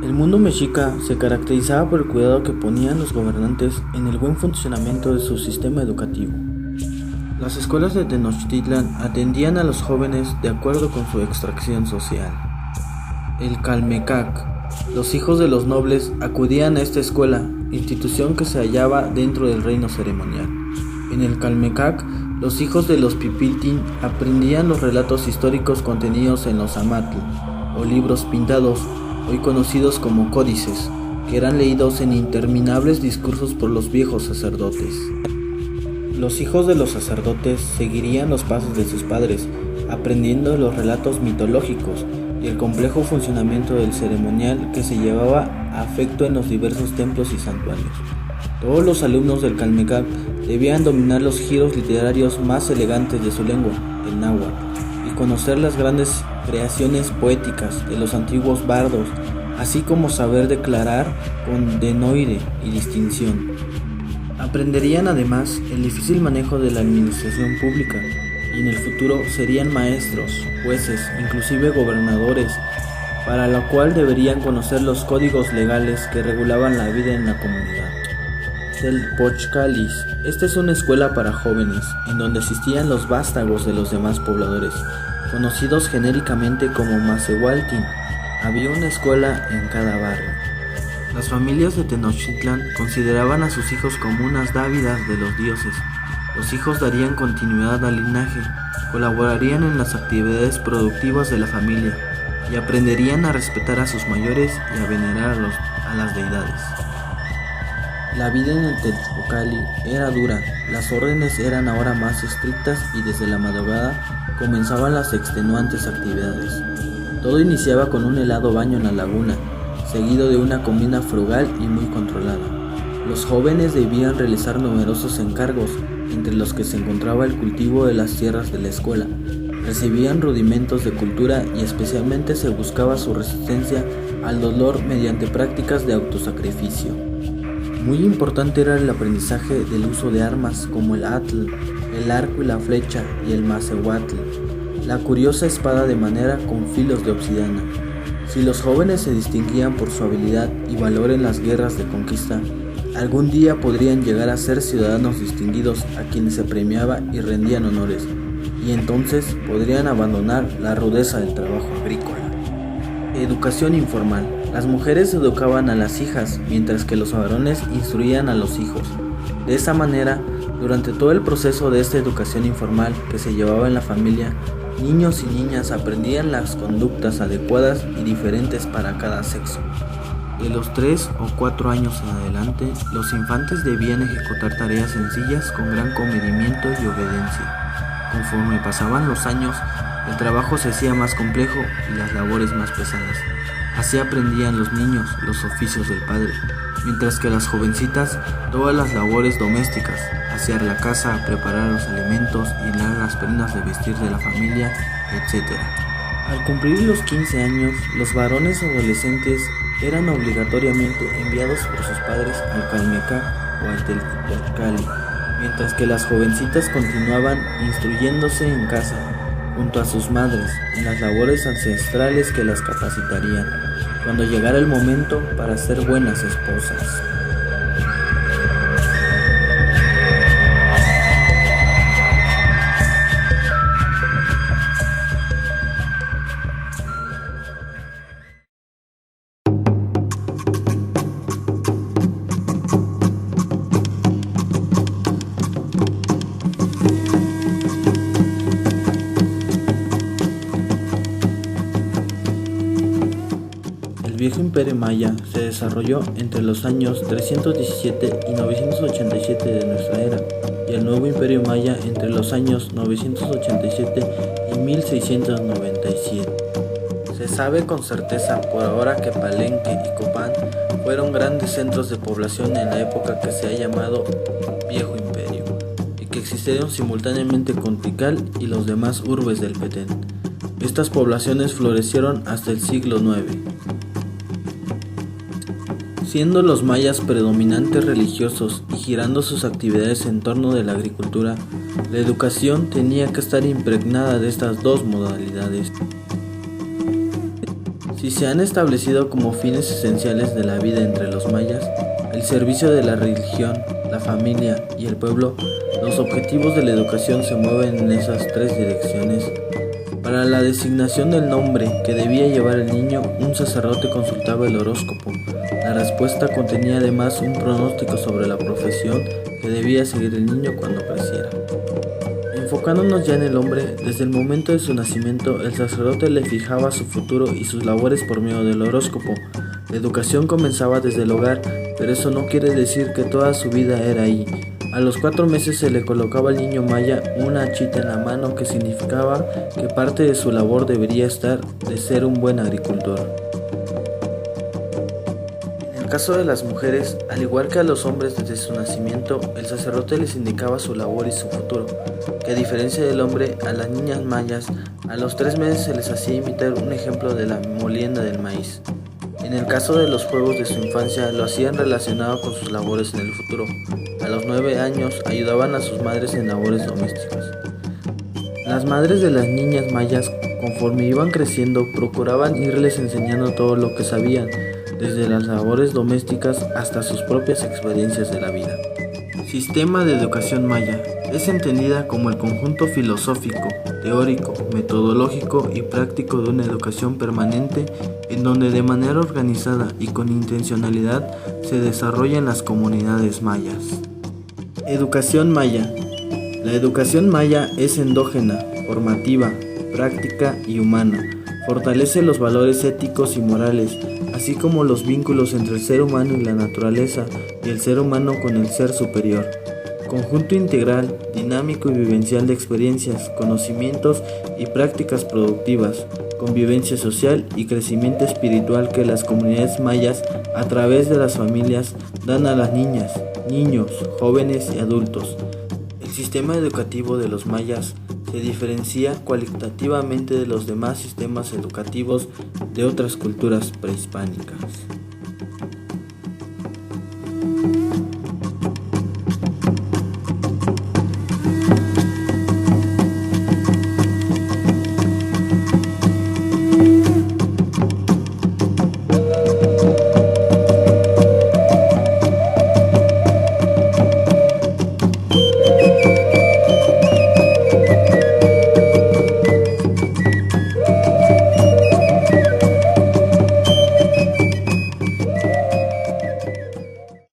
El mundo mexica se caracterizaba por el cuidado que ponían los gobernantes en el buen funcionamiento de su sistema educativo. Las escuelas de Tenochtitlan atendían a los jóvenes de acuerdo con su extracción social. El Calmecac. Los hijos de los nobles acudían a esta escuela, institución que se hallaba dentro del reino ceremonial. En el Calmecac, los hijos de los Pipiltin aprendían los relatos históricos contenidos en los amatl, o libros pintados, hoy conocidos como códices, que eran leídos en interminables discursos por los viejos sacerdotes. Los hijos de los sacerdotes seguirían los pasos de sus padres, aprendiendo los relatos mitológicos y el complejo funcionamiento del ceremonial que se llevaba a efecto en los diversos templos y santuarios. Todos los alumnos del Calmecac debían dominar los giros literarios más elegantes de su lengua, el náhuatl, y conocer las grandes creaciones poéticas de los antiguos bardos, así como saber declarar con denoire y distinción. Aprenderían además el difícil manejo de la administración pública, y en el futuro serían maestros, jueces, inclusive gobernadores, para lo cual deberían conocer los códigos legales que regulaban la vida en la comunidad. Telpochcalis. Esta es una escuela para jóvenes, en donde asistían los vástagos de los demás pobladores, conocidos genéricamente como Macehualtin. Había una escuela en cada barrio. Las familias de Tenochtitlan consideraban a sus hijos como unas dávidas de los dioses. Los hijos darían continuidad al linaje, colaborarían en las actividades productivas de la familia y aprenderían a respetar a sus mayores y a venerar a las deidades. La vida en el Telpochcali era dura, las órdenes eran ahora más estrictas y desde la madrugada comenzaban las extenuantes actividades. Todo iniciaba con un helado baño en la laguna, seguido de una comida frugal y muy controlada. Los jóvenes debían realizar numerosos encargos, entre los que se encontraba el cultivo de las tierras de la escuela. Recibían rudimentos de cultura y especialmente se buscaba su resistencia al dolor mediante prácticas de autosacrificio. Muy importante era el aprendizaje del uso de armas como el atl, el arco y la flecha y el macehuatl, la curiosa espada de madera con filos de obsidiana. Si los jóvenes se distinguían por su habilidad y valor en las guerras de conquista, algún día podrían llegar a ser ciudadanos distinguidos a quienes se premiaba y rendían honores, y entonces podrían abandonar la rudeza del trabajo agrícola. Educación informal. Las mujeres educaban a las hijas, mientras que los varones instruían a los hijos. De esa manera, durante todo el proceso de esta educación informal que se llevaba en la familia, niños y niñas aprendían las conductas adecuadas y diferentes para cada sexo. De los 3 o 4 años en adelante, los infantes debían ejecutar tareas sencillas con gran comedimiento y obediencia. Conforme pasaban los años, el trabajo se hacía más complejo y las labores más pesadas. Así aprendían los niños los oficios del padre, mientras que las jovencitas todas las labores domésticas, asear la casa, preparar los alimentos, hilar las prendas de vestir de la familia, etc. Al cumplir los 15 años, los varones adolescentes eran obligatoriamente enviados por sus padres al Calmecac o al Telpochcali, mientras que las jovencitas continuaban instruyéndose en casa, junto a sus madres, en las labores ancestrales que las capacitarían, cuando llegara el momento para ser buenas esposas. El viejo imperio maya se desarrolló entre los años 317 y 987 de nuestra era, y el nuevo imperio maya entre los años 987 y 1697. Se sabe con certeza por ahora que Palenque y Copán fueron grandes centros de población en la época que se ha llamado Viejo Imperio, y que existieron simultáneamente con Tikal y los demás urbes del Petén. Estas poblaciones florecieron hasta el siglo IX. Siendo los mayas predominantes religiosos y girando sus actividades en torno de la agricultura, la educación tenía que estar impregnada de estas dos modalidades. Si se han establecido como fines esenciales de la vida entre los mayas, el servicio de la religión, la familia y el pueblo, los objetivos de la educación se mueven en esas tres direcciones. Para la designación del nombre que debía llevar el niño, un sacerdote consultaba el horóscopo. La respuesta contenía además un pronóstico sobre la profesión que debía seguir el niño cuando creciera. Enfocándonos ya en el hombre, desde el momento de su nacimiento, el sacerdote le fijaba su futuro y sus labores por medio del horóscopo. La educación comenzaba desde el hogar, pero eso no quiere decir que toda su vida era ahí. A los 4 meses se le colocaba al niño maya una hachita en la mano que significaba que parte de su labor debería estar de ser un buen agricultor. En el caso de las mujeres, al igual que a los hombres desde su nacimiento, el sacerdote les indicaba su labor y su futuro, que a diferencia del hombre, a las niñas mayas, a los 3 meses se les hacía imitar un ejemplo de la molienda del maíz. En el caso de los juegos de su infancia, lo hacían relacionado con sus labores en el futuro. A los 9 años, ayudaban a sus madres en labores domésticas. Las madres de las niñas mayas, conforme iban creciendo, procuraban irles enseñando todo lo que sabían, desde las labores domésticas hasta sus propias experiencias de la vida. Sistema de educación maya. Es entendida como el conjunto filosófico, teórico, metodológico y práctico de una educación permanente en donde de manera organizada y con intencionalidad se desarrollan las comunidades mayas. Educación maya. La educación maya es endógena, formativa, práctica y humana. Fortalece los valores éticos y morales, así como los vínculos entre el ser humano y la naturaleza y el ser humano con el ser superior. Conjunto integral, dinámico y vivencial de experiencias, conocimientos y prácticas productivas, convivencia social y crecimiento espiritual que las comunidades mayas, a través de las familias, dan a las niñas, niños, jóvenes y adultos. El sistema educativo de los mayas se diferencia cualitativamente de los demás sistemas educativos de otras culturas prehispánicas.